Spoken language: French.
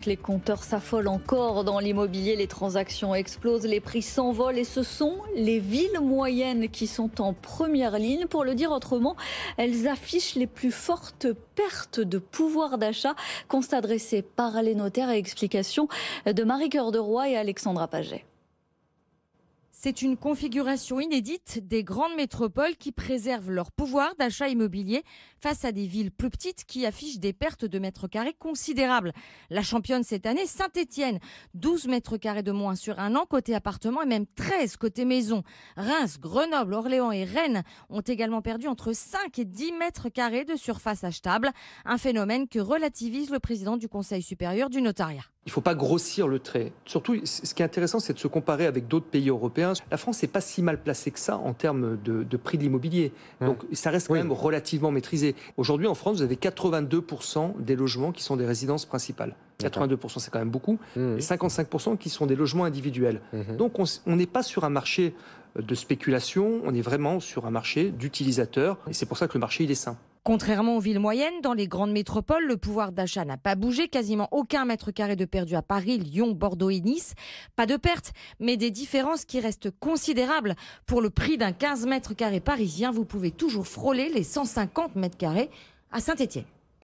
les compteurs s'affolent encore dans l'immobilier, les transactions explosent, les prix s'envolent et ce sont les villes moyennes qui sont en première ligne. Pour le dire autrement, elles affichent les plus fortes pertes de pouvoir d'achat. Constat dressé par les notaires et explications de Marie Cœur de Roy et Alexandra Paget. C'est une configuration inédite des grandes métropoles qui préservent leur pouvoir d'achat immobilier face à des villes plus petites qui affichent des pertes de mètres carrés considérables. La championne cette année, Saint-Étienne, 12 mètres carrés de moins sur un an côté appartement et même 13 côté maison. Reims, Grenoble, Orléans et Rennes ont également perdu entre 5 et 10 mètres carrés de surface achetable. Un phénomène que relativise le président du Conseil supérieur du notariat. Il ne faut pas grossir le trait. Surtout, ce qui est intéressant, c'est de se comparer avec d'autres pays européens. La France n'est pas si mal placée que ça en termes de prix de l'immobilier. Donc, ça reste quand même relativement maîtrisé. Aujourd'hui, en France, vous avez 82% des logements qui sont des résidences principales. 82%, c'est quand même beaucoup. Et 55% qui sont des logements individuels. Donc, on n'est pas sur un marché de spéculation, on est vraiment sur un marché d'utilisateurs. Et c'est pour ça que le marché, il est sain. Contrairement aux villes moyennes, dans les grandes métropoles, le pouvoir d'achat n'a pas bougé. Quasiment aucun mètre carré de perdu à Paris, Lyon, Bordeaux et Nice. Pas de pertes, mais des différences qui restent considérables. Pour le prix d'un 15 mètres carrés parisien, vous pouvez toujours frôler les 150 mètres carrés à Saint-Étienne.